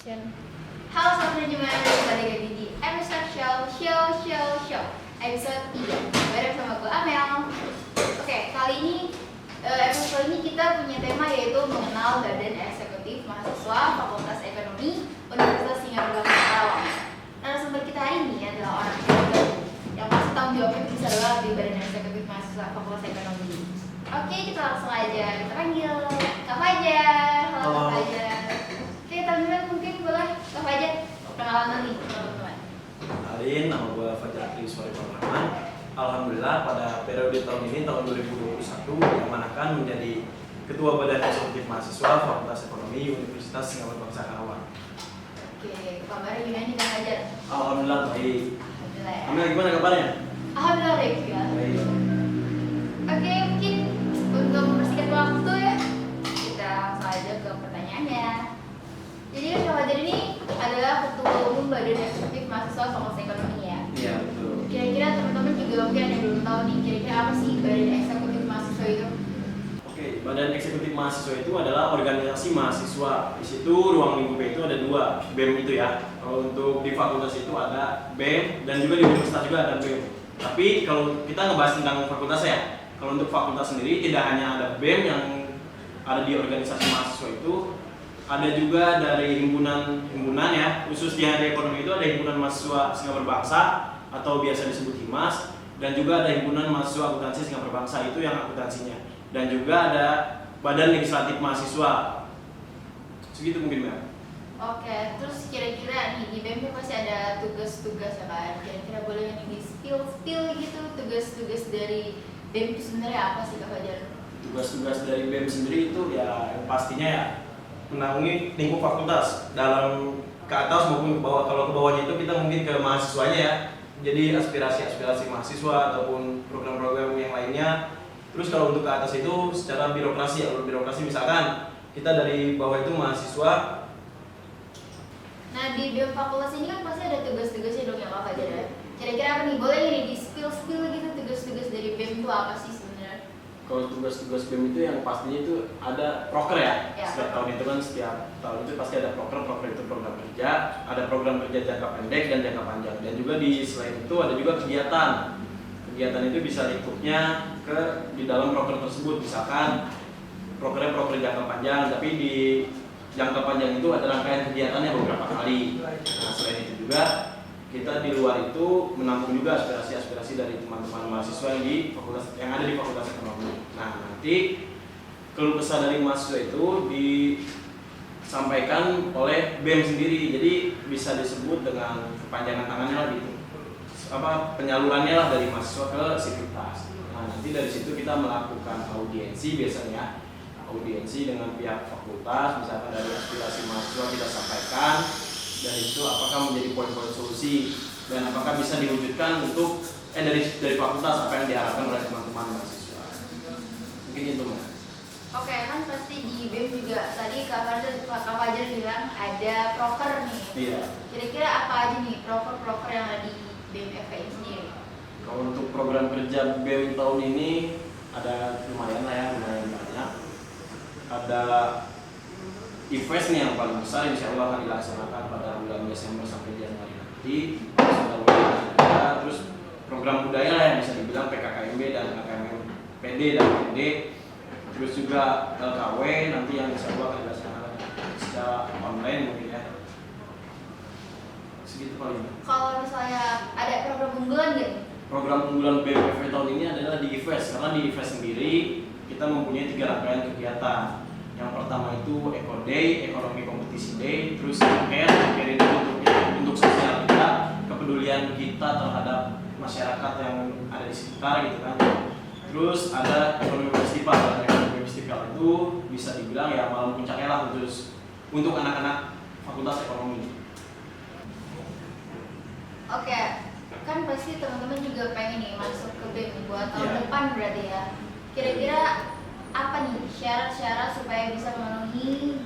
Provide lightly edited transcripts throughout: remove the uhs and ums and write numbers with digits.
Action. Halo sahabat Jumat, kembali lagi di episode show episode 3 bareng sama gue Amel. Oke, kali ini episode ini kita punya tema yaitu mengenal Badan Eksekutif Mahasiswa Fakultas Ekonomi Universitas Singapura Karawang. Narasumber kita hari ini adalah orang yang pasti tanggung jawabnya bisa adalah di Badan Eksekutif Mahasiswa Fakultas Ekonomi. Oke, kita langsung aja kita panggil Kak Fajar. Halo Kak Fajar. Oke, teman-teman mungkin boleh Kak Fajar perkenalan nih teman-teman. Kenalin, nama gue Fajar Triswari Rahman. Alhamdulillah pada periode tahun ini, tahun 2021, diamanahkan menjadi Ketua Badan Eksekutif Mahasiswa Fakultas Ekonomi Universitas Singapura Bangsa Karawang. Oke, kabarnya gimana nih Kak Fajar? Alhamdulillah baik. Alhamdulillah ya. Amel gimana kabarnya? Alhamdulillah baik juga. Baik. Oke, mungkin untuk mempersingkat waktu ya, kita langsung aja ke pertanyaannya. Jadi kan Kak Fajar ini adalah Ketua Umum Badan Eksekutif Mahasiswa Fakultas Ekonomi ya. Iya betul. Kira-kira teman-teman juga mungkin ada yang belum tahu nih, kira-kira apa sih Badan Eksekutif Mahasiswa itu? Oke, Badan Eksekutif Mahasiswa itu adalah organisasi mahasiswa. Di situ ruang lingkupnya itu ada dua, BEM itu ya. Kalau untuk di fakultas itu ada BEM dan juga di universitas juga ada BEM. Tapi kalau kita ngebahas tentang fakultas ya, kalau untuk fakultas sendiri tidak hanya ada BEM yang ada di organisasi mahasiswa itu, ada juga dari himpunan ya, khusus di ekonomi itu ada himpunan mahasiswa Singapura Bangsa atau biasa disebut HIMAS, dan juga ada himpunan mahasiswa akuntansi Singapura Bangsa itu yang akuntansinya, dan juga ada badan legislatif mahasiswa. Segitu mungkin Mbak. Oke, terus kira-kira nih di BEM itu pasti ada tugas-tugas ya kan? Kira-kira boleh nih di spill gitu tugas-tugas dari BEM itu sebenarnya apa sih Kak Fajar? Tugas-tugas dari BEM sendiri itu ya yang pastinya ya menaungi lingkup fakultas dalam ke atas maupun ke bawah. Kalau ke bawahnya itu kita mungkin ke mahasiswanya ya. Jadi aspirasi-aspirasi mahasiswa ataupun program-program yang lainnya. Terus kalau untuk ke atas itu secara birokrasi, alur birokrasi misalkan kita dari bawah itu mahasiswa. Nah di BEM fakultas ini kan pasti ada tugas-tugasnya dong ya Kak Fajar ya? Kira-kira apa nih? Boleh nih di spill gitu tugas-tugas dari BEM itu apa sih sebenarnya? Kalau tugas-tugas BEM itu yang pastinya itu ada proker ya. Ya. Setiap tahun itu kan setiap tahun itu pasti ada proker itu program kerja, ada program kerja jangka pendek dan jangka panjang. Dan juga di selain itu ada juga kegiatan. Kegiatan itu bisa lingkupnya di dalam proker tersebut. Misalkan prokernya proker jangka panjang, tapi di jangka panjang itu ada rangkaian kegiatannya beberapa kali. Nah, selain itu juga kita di luar itu menampung juga aspirasi-aspirasi dari teman-teman mahasiswa yang ada di Fakultas Ekonomi. Nah, nanti keluh kesah dari mahasiswa itu disampaikan oleh BEM sendiri. Jadi bisa disebut dengan kepanjangan tangannya lah gitu. Penyalurannya lah dari mahasiswa ke Sivitas. Nah, nanti dari situ kita melakukan audiensi biasanya. Audiensi dengan pihak fakultas, misalkan dari aspirasi mahasiswa kita sampaikan. Dari itu apakah menjadi poin-poin solusi dan apakah bisa diwujudkan untuk dari fakultas apa yang diharapkan oleh teman-teman mahasiswa. Mungkin itu Mas. Oke, kan pasti di BEM juga tadi Kak Fajar bilang ada proker nih. Iya. Kira-kira apa aja nih proker yang ada di BEM FKI sendiri? Kalau untuk program kerja BEM tahun ini ada lumayan banyak. Ada event nih yang paling besar insya Allah akan dilaksanakan pada bulan Desember sampai Januari nanti. Terus program budaya lah yang bisa dibilang PKKMB dan KKMPD dan PD. Terus juga LKW nanti yang insya Allah akan dilaksanakan secara online mungkin ya. Segitu paling. Kalau misalnya ada program unggulan nggak nih? Program unggulan BMFW tahun ini adalah di IFES, karena di IFES sendiri kita mempunyai 3 rangkaian kegiatan. Yang pertama itu Eco Day, Ekonomi Kompetisi Day, terus care itu untuk sosial kita, kepedulian kita terhadap masyarakat yang ada di sekitar gitu kan. Terus ada Ekonomi Festival, dan Ekonomi Festival itu bisa dibilang ya malam puncaknya lah untuk anak-anak Fakultas Ekonomi. Oke, kan pasti teman-teman juga pengen nih masuk ke BEM buat tahun Iya. depan berarti ya. Kira-kira apa nih syarat-syarat supaya bisa memenuhi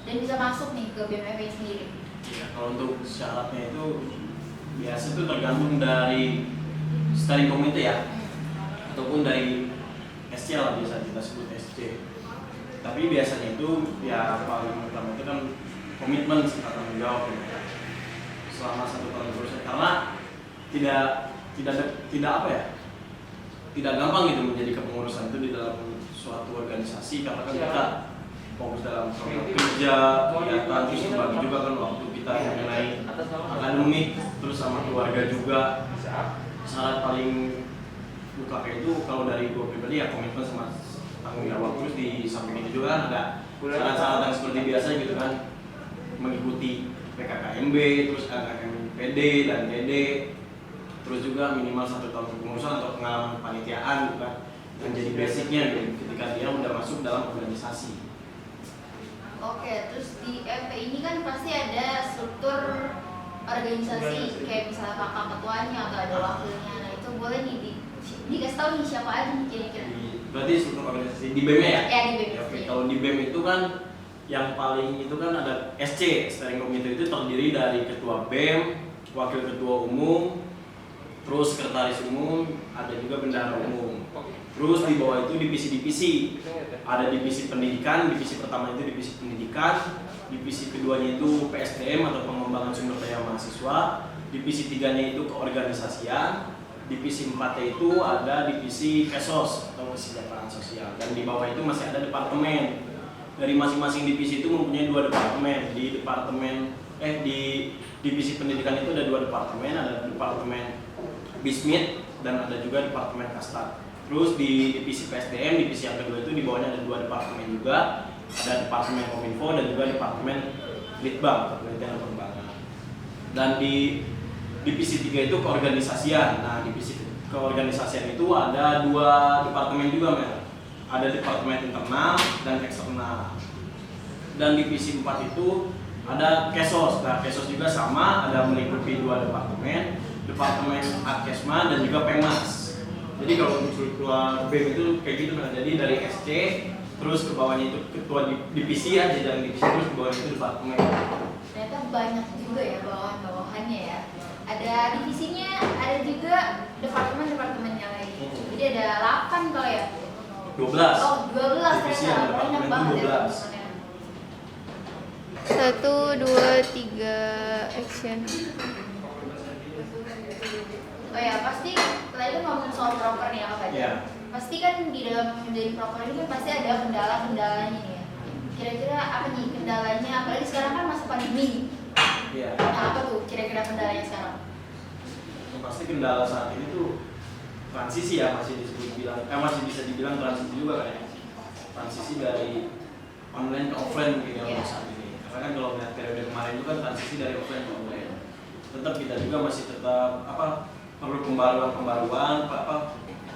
dan bisa masuk nih ke BEM FKI sendiri? Ya, kalau untuk syaratnya itu biasa itu tergantung dari steering committee ya, ataupun dari SC lah biasa kita sebut SC. Tapi biasanya itu ya paling utama itu kan komitmen serta tanggung jawab ya, selama 1 tahun berusaha, karena tidak apa ya, tidak gampang gitu menjadi kepengurusan itu di dalam suatu organisasi, karena kan kita fokus dalam program kerja, kegiatan, terus berbagi juga kan waktu kita mengenai akademik, terus sama keluarga juga. Syarat paling UKP itu kalau dari gue pribadi ya komitmen sama tanggung jawab, terus di samping itu juga kan ada syarat-syarat yang seperti biasa gitu kan, mengikuti PKKMB, terus KKMPD dan DD, terus juga minimal 1 tahun kepengurusan atau pengalaman panitiaan gitu kan, yang jadi basicnya gitu ketika dia udah masuk dalam organisasi. Oke, terus di FP ini kan pasti ada struktur organisasi, kayak misalnya kakak ketuanya atau ada wakilnya. Nah itu boleh nih dikasih tahu nih siapa aja nih kira-kira. Berarti struktur organisasi di BEM ya? Ya di BEM. Oke, kalau di BEM itu kan yang paling itu kan ada SC, Steering Committee, itu terdiri dari ketua BEM, wakil ketua umum, terus sekretaris umum, ada juga bendahara umum. Terus di bawah itu divisi-divisi, ada divisi pendidikan, divisi pertama itu divisi pendidikan, divisi keduanya itu PSDM atau pengembangan sumber daya mahasiswa, divisi tiganya itu keorganisasian, divisi 4 itu ada divisi KESOS atau kesejahteraan sosial, dan di bawah itu masih ada departemen. Dari masing-masing divisi itu mempunyai 2 departemen. Di divisi pendidikan itu ada 2 departemen, ada departemen Bismit dan ada juga departemen Kastat. Terus di divisi PSDM, divisi yang kedua itu di bawahnya ada 2 departemen juga, ada departemen Kominfo dan juga departemen Litbang, penelitian dan pengembangan. Dan di divisi 3 itu keorganisasian. Nah, divisi keorganisasian itu ada 2 departemen juga, ada departemen internal dan eksternal. Dan divisi 4 itu ada KESOS. Nah, KESOS juga sama, ada meliputi 2 departemen, departemen Adkesma dan juga Pengmas. Jadi kalau untuk struktur BEM itu kayak gitu, jadi dari SC terus ke bawahnya itu ketua divisi ya, jajaran divisi, terus ke bawahnya itu departemen. Ternyata banyak juga ya bawahan-bawahannya ya. Ada divisinya, ada juga departemen-departemen yang lain. Jadi ada 8 kalau ya. 12. Oh, 12 divisi ternyata. yang Banyak departemen banget itu ya. 1, 2, 3 action. Oh ya, pasti tadi kan ngomongin soal proker nih apa aja. Yeah. Pasti kan di dalam menjadi proker ini kan pasti ada kendala-kendalanya nih ya. Kira-kira apa nih kendalanya? Apalagi sekarang kan masa pandemi. Iya. Nah, apa tuh kira-kira kendalanya sekarang? Pasti kendala saat ini tuh transisi ya, masih bisa dibilang transisi juga kan ya. Transisi dari online ke offline mungkin ya saat ini. Karena kan kalau melihat periode kemarin itu kan transisi dari offline ke online. Tetap kita juga masih perlu pembaruan,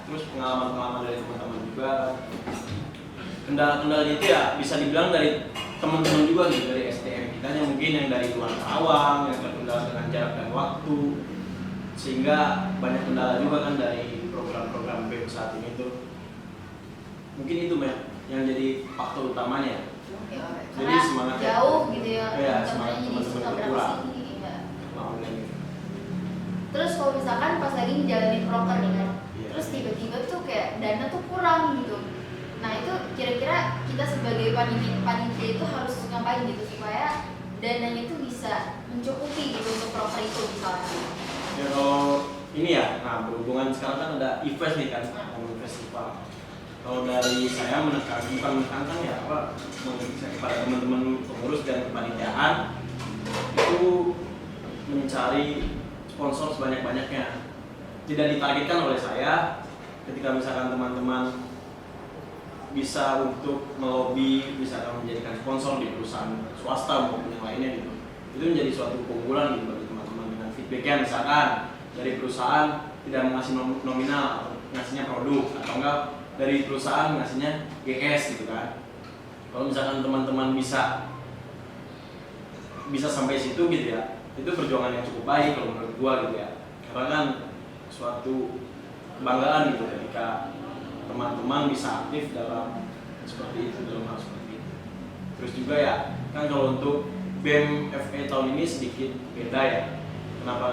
terus pengalaman dari teman-teman juga. Kendala-kendala itu ya bisa dibilang dari teman-teman juga gitu, dari SDM kita yang mungkin yang dari luar Karawang, yang terkendala dengan jarak dan waktu, sehingga banyak kendala juga kan dari program-program BEM saat ini tuh. Mungkin itu yang jadi faktor utamanya. Ya, Jadi semangatnya jauh gitu ya. Iya, semangat Teman-temannya jadi teman-teman susah itu berapa kurang. sih? Iya. Online. Terus kalau misalkan pas lagi ngejalanin proker nih kan, Iya. terus tiba-tiba tuh kayak dana tuh kurang gitu. Nah itu kira-kira kita sebagai panitia itu harus ngapain gitu supaya dananya itu bisa mencukupi gitu untuk proker itu misalnya. Ya kalau ini ya, nah berhubungan sekarang kan ada event nih kan, festival. Kalau dari saya bukan menekankan ya kepada teman-teman pengurus dan kepanitiaan itu mencari sponsor sebanyak-banyaknya. Tidak ditargetkan oleh saya ketika misalkan teman-teman bisa untuk melobi, misalkan menjadikan sponsor di perusahaan swasta maupun yang lainnya gitu. Itu menjadi suatu keunggulan gitu bagi teman-teman dengan feedbacknya, misalkan dari perusahaan tidak mengasih nominal atau ngasihnya produk, atau enggak dari perusahaan ngasihnya GS gitu kan. Kalau misalkan teman-teman bisa sampai situ gitu ya, itu perjuangan yang cukup baik kalau menurut gua gitu ya. Karena kan suatu kebanggaan gitu ketika teman-teman bisa aktif dalam seperti itu, dalam hal seperti itu. Terus juga ya, kan kalau untuk BEM FE tahun ini sedikit beda ya. Kenapa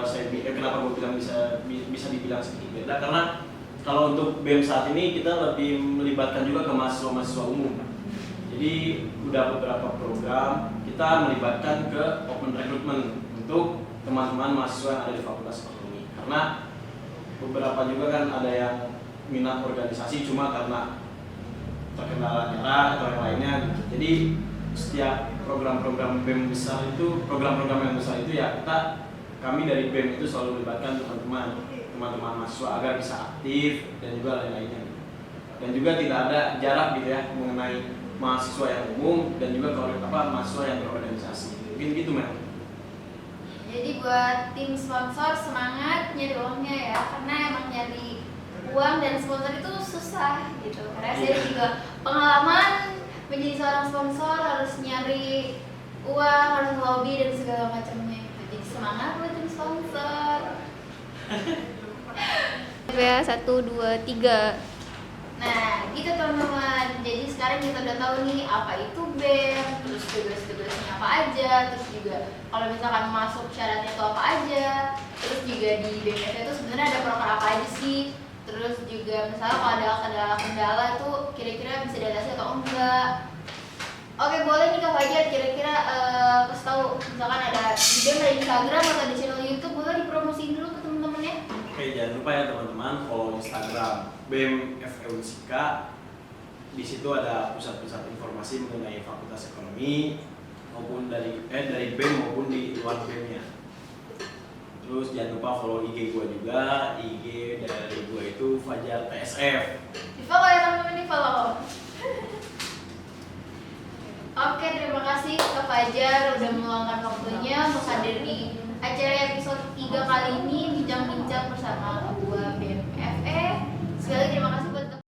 gue bilang bisa dibilang sedikit beda? Karena kalau untuk BEM saat ini kita lebih melibatkan juga ke mahasiswa-mahasiswa umum. Jadi udah beberapa program kita kita melibatkan ke open recruitment untuk teman-teman mahasiswa yang ada di Fakultas Ekonomi. Karena beberapa juga kan ada yang minat organisasi cuma karena terkendala jarak atau yang lainnya gitu. Jadi setiap program-program BEM besar itu, program-program yang besar itu ya kami dari BEM itu selalu melibatkan teman-teman mahasiswa agar bisa aktif dan juga lain-lainnya. Dan juga tidak ada jarak gitu ya mengenai mahasiswa yang umum dan juga mahasiswa yang berorganisasi. Mungkin gitu, Mel. Jadi buat tim sponsor semangat nyari uangnya ya, karena emang nyari uang dan sponsor itu susah gitu. Karena saya juga pengalaman menjadi seorang sponsor harus nyari uang, harus lobby dan segala macamnya. Jadi semangat buat tim sponsor. Ya 1, 2, 3. Nah, gitu teman-teman. Jadi sekarang kita udah tahu nih apa itu BEM, terus tugas-tugasnya apa aja, terus juga kalau misalkan masuk syaratnya itu apa aja, terus juga di BEM itu sebenarnya ada program apa aja sih, terus juga misalnya kalau ada kendala itu kira-kira bisa diatasi atau enggak. Oke, boleh nih Kak Fajar kira-kira kasih tahu misalkan ada di BEM, ada Instagram atau di channel YouTube, boleh dipromosiin dulu ke teman-temannya. Oke, jangan lupa ya teman-teman follow Instagram BEM FEUNSIKA. Di situ ada pusat-pusat informasi mengenai Fakultas Ekonomi maupun dari BEM maupun di luar BEM-nya. Terus jangan lupa follow IG gua juga. IG dari gua itu Fajar TSF. Di follow ya teman-teman, di follow. Oke, terima kasih Kak Fajar udah meluangkan waktunya untuk hadir di acara episode 3 kali ini, bincang-bincang bersama Ketua BEM FE. Sekali lagi terima kasih